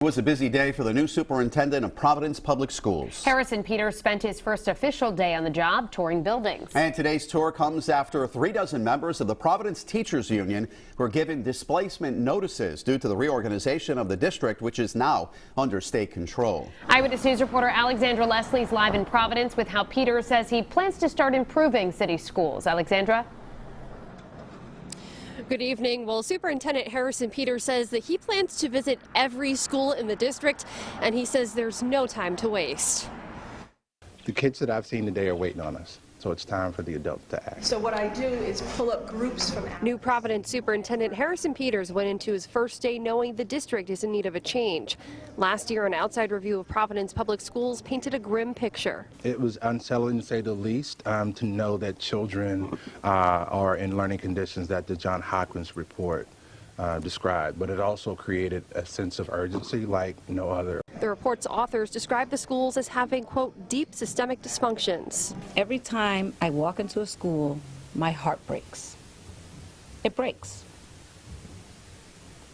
It was a busy day for the new superintendent of Providence Public Schools. Harrison Peters spent his first official day on the job touring buildings. And today's tour comes after 36 members of the Providence Teachers Union were given displacement notices due to the reorganization of the district, which is now under state control. Eyewitness News reporter Alexandra Leslie is live in Providence with how Peters says he plans to start improving city schools. Alexandra? Good evening. Well, Superintendent Harrison Peters says that he plans to visit every school in the district, and he says there's no time to waste. The kids that I've seen today are waiting on us, so it's time for the adults to act. So what I do is pull up groups from... New Providence Superintendent Harrison Peters went into his first day knowing the district is in need of a change. Last year, an outside review of Providence Public Schools painted a grim picture. It was unsettling, to say the least, to know that children are in learning conditions that the Johns Hopkins report described, but it also created a sense of urgency like no other. The report's authors describe the schools as having, quote, deep systemic dysfunctions. Every time I walk into a school, my heart breaks. It breaks.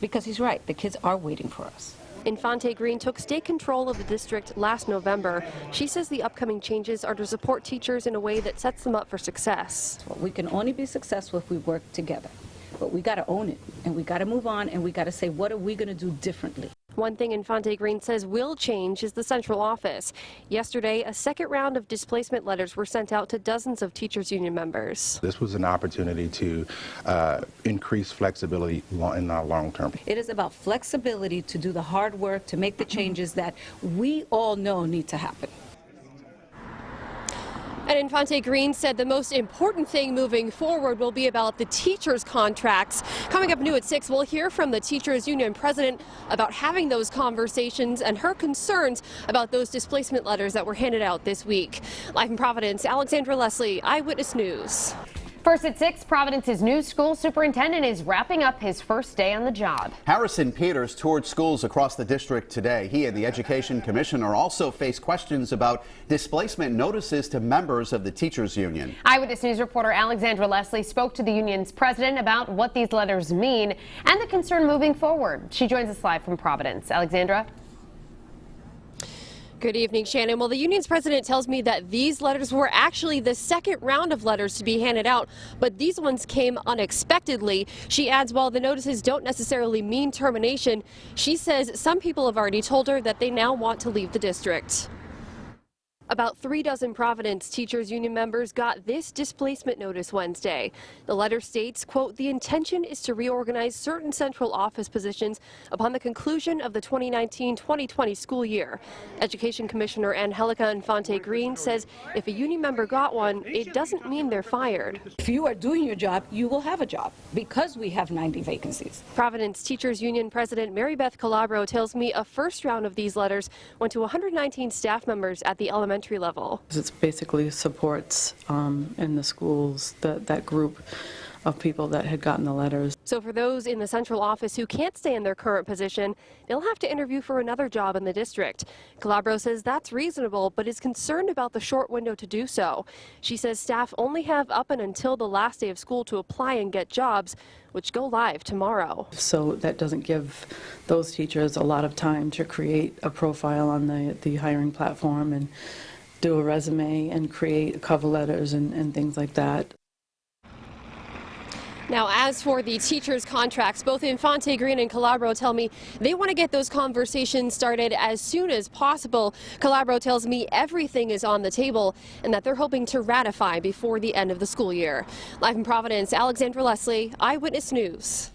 Because he's right, the kids are waiting for us. Infante Green took state control of the district last November. She says the upcoming changes are to support teachers in a way that sets them up for success. We can only be successful if we work together. But we got to own it, and we got to move on, and we got to say, what are we going to do differently? One thing Infante Green says will change is the central office. Yesterday, a second round of displacement letters were sent out to dozens of teachers union members. This was an opportunity to increase flexibility in our long term. It is about flexibility to do the hard work, to make the changes that we all know need to happen. And Infante Green said the most important thing moving forward will be about the teachers' contracts. Coming up new at 6, we'll hear from the teachers union president about having those conversations and her concerns about those displacement letters that were handed out this week. Live in Providence, Alexandra Leslie, Eyewitness News. First at 6, Providence's new school superintendent is wrapping up his first day on the job. Harrison Peters toured schools across the district today. He and the education commissioner also face questions about displacement notices to members of the teachers union. Eyewitness News reporter Alexandra Leslie spoke to the union's president about what these letters mean and the concern moving forward. She joins us live from Providence. Alexandra? Good evening, Shannon. Well, the union's president tells me that these letters were actually the second round of letters to be handed out, but these ones came unexpectedly. She adds, while the notices don't necessarily mean termination, she says some people have already told her that they now want to leave the district. About 36 Providence teachers union members got this displacement notice Wednesday. The letter states, quote, the intention is to reorganize certain central office positions upon the conclusion of the 2019-2020 school year. Education Commissioner Angelica Infante Green says if a union member got one, it doesn't mean they're fired. If you are doing your job, you will have a job because we have 90 vacancies. Providence Teachers Union President Mary Beth Calabro tells me a first round of these letters went to 119 staff members at the elementary level. It basically supports in the schools that group of people that had gotten the letters. So for those in the central office who can't stay in their current position, they'll have to interview for another job in the district. Calabro says that's reasonable, but is concerned about the short window to do so. She says staff only have up and until the last day of school to apply and get jobs, which go live tomorrow. So that doesn't give those teachers a lot of time to create a profile on the hiring platform and do a resume and create cover letters and things like that. Now, as for the teachers' contracts, both Infante Green and Calabro tell me they want to get those conversations started as soon as possible. Calabro tells me everything is on the table and that they're hoping to ratify before the end of the school year. Live in Providence, Alexandra Leslie, Eyewitness News.